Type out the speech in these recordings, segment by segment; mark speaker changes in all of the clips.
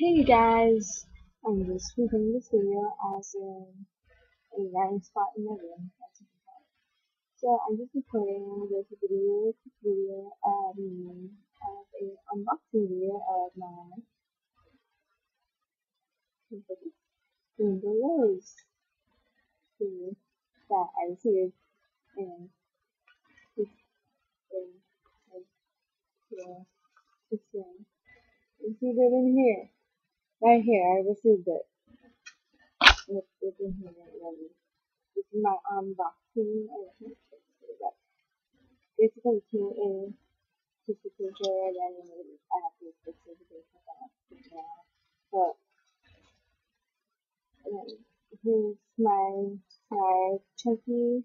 Speaker 1: Hey guys, I'm just filming this video as a random spot in my room. So I'm just recording this video of a unboxing video of my Rainbow Rose food that I received in this thing, like here, this thing. You see it in here, right here. I received it. It's in here already. This is my unboxing. Basically, came in just a picture, and then I have to fix it now. But here's my chunky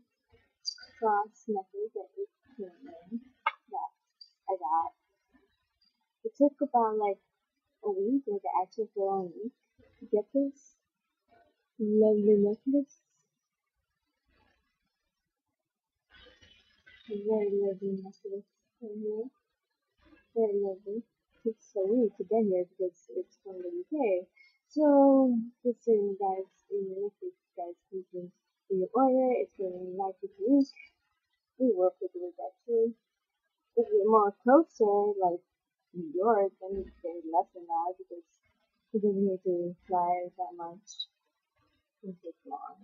Speaker 1: cross necklace that it came in that I got. It took about like a week, like an actual full week, to get this lovely necklace. A very lovely necklace right here. Very lovely. It takes a week to get here because it's from the UK. So, just so you guys, if you guys can do your order, it's been like a week. We work with the week actually. If you're more closer, like New York, then it's very less than that because you doesn't need to fly that much. It takes long.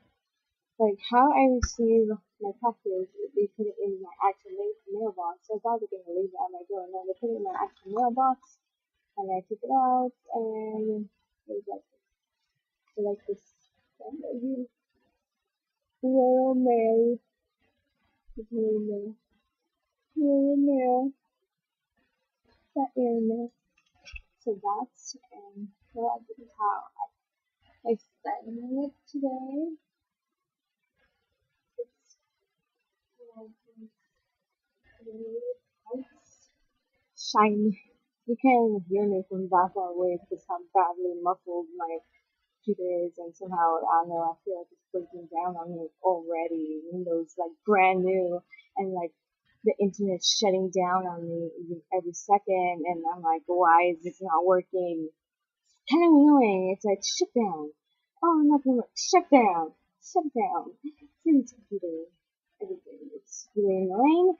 Speaker 1: Like how I received my package, they put it in my actual mailbox. So I thought they were gonna leave it at my door. No, they put it in my actual mailbox, and I took it out, and it was like this. So like this, Royal Mail, Royal Mail, Royal Mail, that Air Mail. So that's well, this is how I spent it today. It's shiny. You can hear me from that far away because how badly muffled my computer is, and somehow I don't know. I feel like it's breaking down on me already. Windows like brand new, and like the internet's shutting down on me every second, and I'm like, why is this not working? It's kind of annoying. It's like shut down. Oh, I'm not gonna work. Shut down. Shut down. Please, computer. Everything. It's really annoying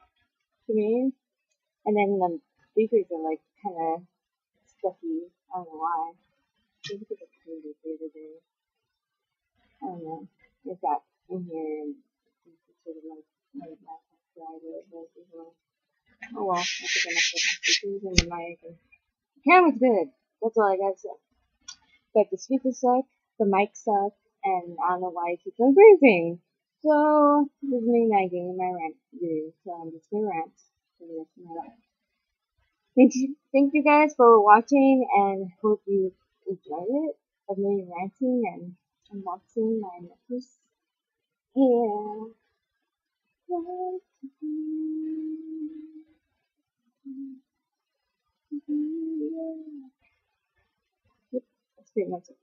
Speaker 1: to me. And then the speakers are like kind of stuffy. I don't know why. Maybe because I cleaned it the other day. I don't know. It's got in here and it's sort of like my laptop driver. Oh well, I think enough with my speakers and the mic. And the camera's good. That's all I gotta say. But the speakers suck, the mic suck, and I don't know why it keeps on freezing. So this is me nagging in my rant video. So I'm just gonna rant for the rest of my life. Thank you guys for watching, and hope you enjoyed it of me ranting and unboxing my necklace. Yeah. Yep, that's pretty much it.